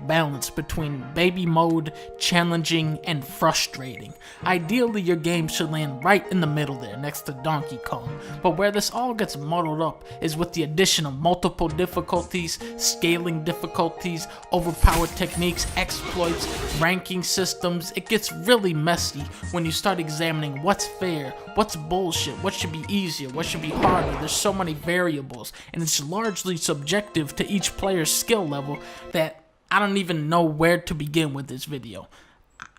perfect balance between baby mode, challenging, and frustrating. Ideally, your game should land right in the middle there, next to Donkey Kong, but where this all gets muddled up is with the addition of multiple difficulties, scaling difficulties, overpowered techniques, exploits, ranking systems. It gets really messy when you start examining what's fair, what's bullshit, what should be easier, what should be harder. There's so many variables, and it's largely subjective to each player's skill level that I don't even know where to begin with this video.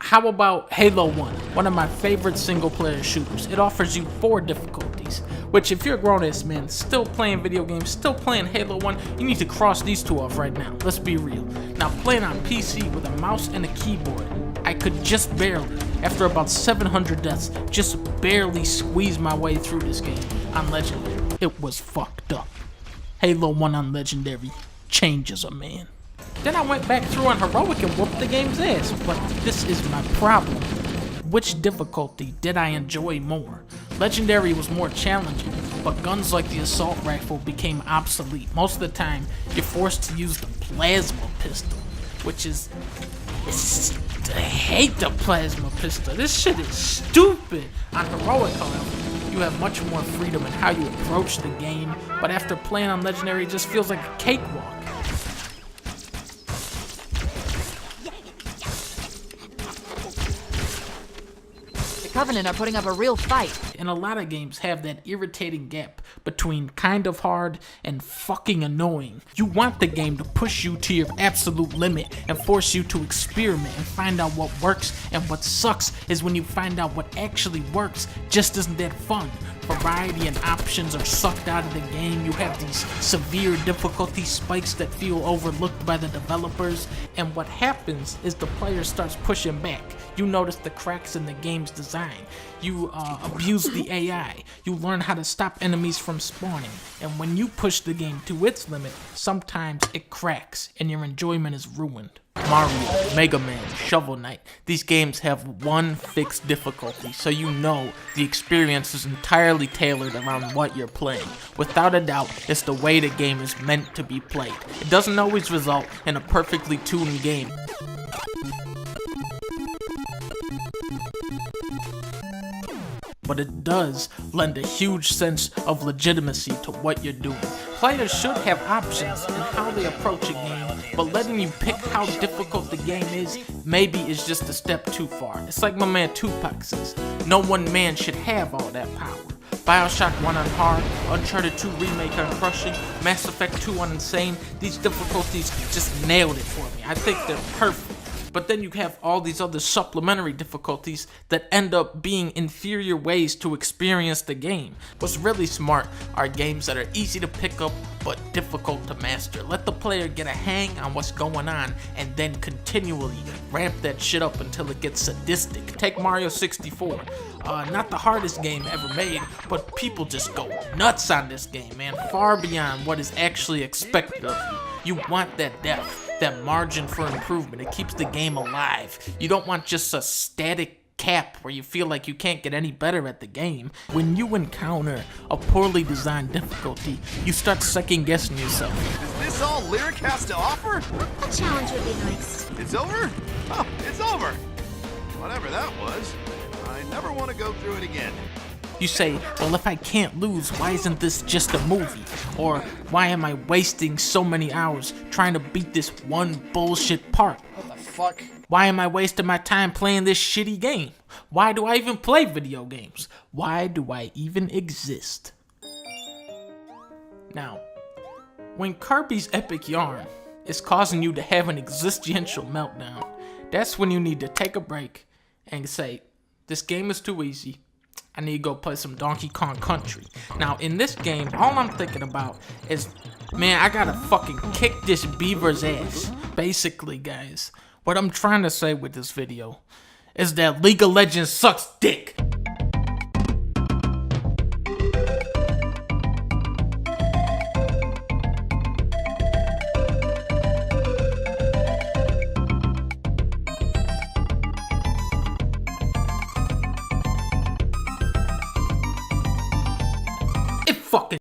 How about Halo 1, one of my favorite single-player shooters? It offers you 4 difficulties, which if you're a grown-ass man still playing video games, still playing Halo 1, you need to cross these 2 off right now. Let's be real. Now, playing on PC with a mouse and a keyboard, I could just barely, after about 700 deaths, just barely squeeze my way through this game on Legendary. It was fucked up. Halo 1 on Legendary changes a man. Then I went back through on Heroic and whooped the game's ass, but this is my problem. Which difficulty did I enjoy more? Legendary was more challenging, but guns like the assault rifle became obsolete. Most of the time, you're forced to use the plasma pistol, which is... I hate the plasma pistol. This shit is stupid. On Heroic, however, you have much more freedom in how you approach the game, but after playing on Legendary, it just feels like a cakewalk. Covenant are putting up a real fight. And a lot of games have that irritating gap between kind of hard and fucking annoying. You want the game to push you to your absolute limit and force you to experiment and find out what works, and what sucks is when you find out what actually works just isn't that fun. Variety and options are sucked out of the game. You have these severe difficulty spikes that feel overlooked by the developers, and what happens is the player starts pushing back. You notice the cracks in the game's design. You abuse the AI. You learn how to stop enemies from spawning, and when you push the game to its limit, sometimes it cracks and your enjoyment is ruined. Mario, Mega Man, Shovel Knight, these games have one fixed difficulty, so you know the experience is entirely tailored around what you're playing. Without a doubt, it's the way the game is meant to be played. It doesn't always result in a perfectly tuned game, but it does lend a huge sense of legitimacy to what you're doing. Players should have options in how they approach a game, but letting you pick how difficult the game is maybe is just a step too far. It's like my man Tupac says, no one man should have all that power. Bioshock 1 on hard, Uncharted 2 remake on crushing, Mass Effect 2 on insane, these difficulties just nailed it for me. I think they're perfect. But then you have all these other supplementary difficulties that end up being inferior ways to experience the game. What's really smart are games that are easy to pick up but difficult to master. Let the player get a hang on what's going on and then continually ramp that shit up until it gets sadistic. Take Mario 64. Not the hardest game ever made, but people just go nuts on this game, man. Far beyond what is actually expected of you. You want that depth, that margin for improvement. It keeps the game alive. You don't want just a static cap where you feel like you can't get any better at the game. When you encounter a poorly designed difficulty, you start second guessing yourself. Is this all Lyric has to offer? A challenge would be nice. It's over? Oh, it's over. Whatever that was. I never want to go through it again. You say, well, if I can't lose, why isn't this just a movie? Or why am I wasting so many hours trying to beat this one bullshit part? What the fuck? Why am I wasting my time playing this shitty game? Why do I even play video games? Why do I even exist? Now, when Kirby's epic yarn is causing you to have an existential meltdown, that's when you need to take a break and say, this game is too easy. I need to go play some Donkey Kong Country. Now, in this game, all I'm thinking about is, man, I gotta fucking kick this beaver's ass. Basically, guys, what I'm trying to say with this video is that League of Legends sucks dick.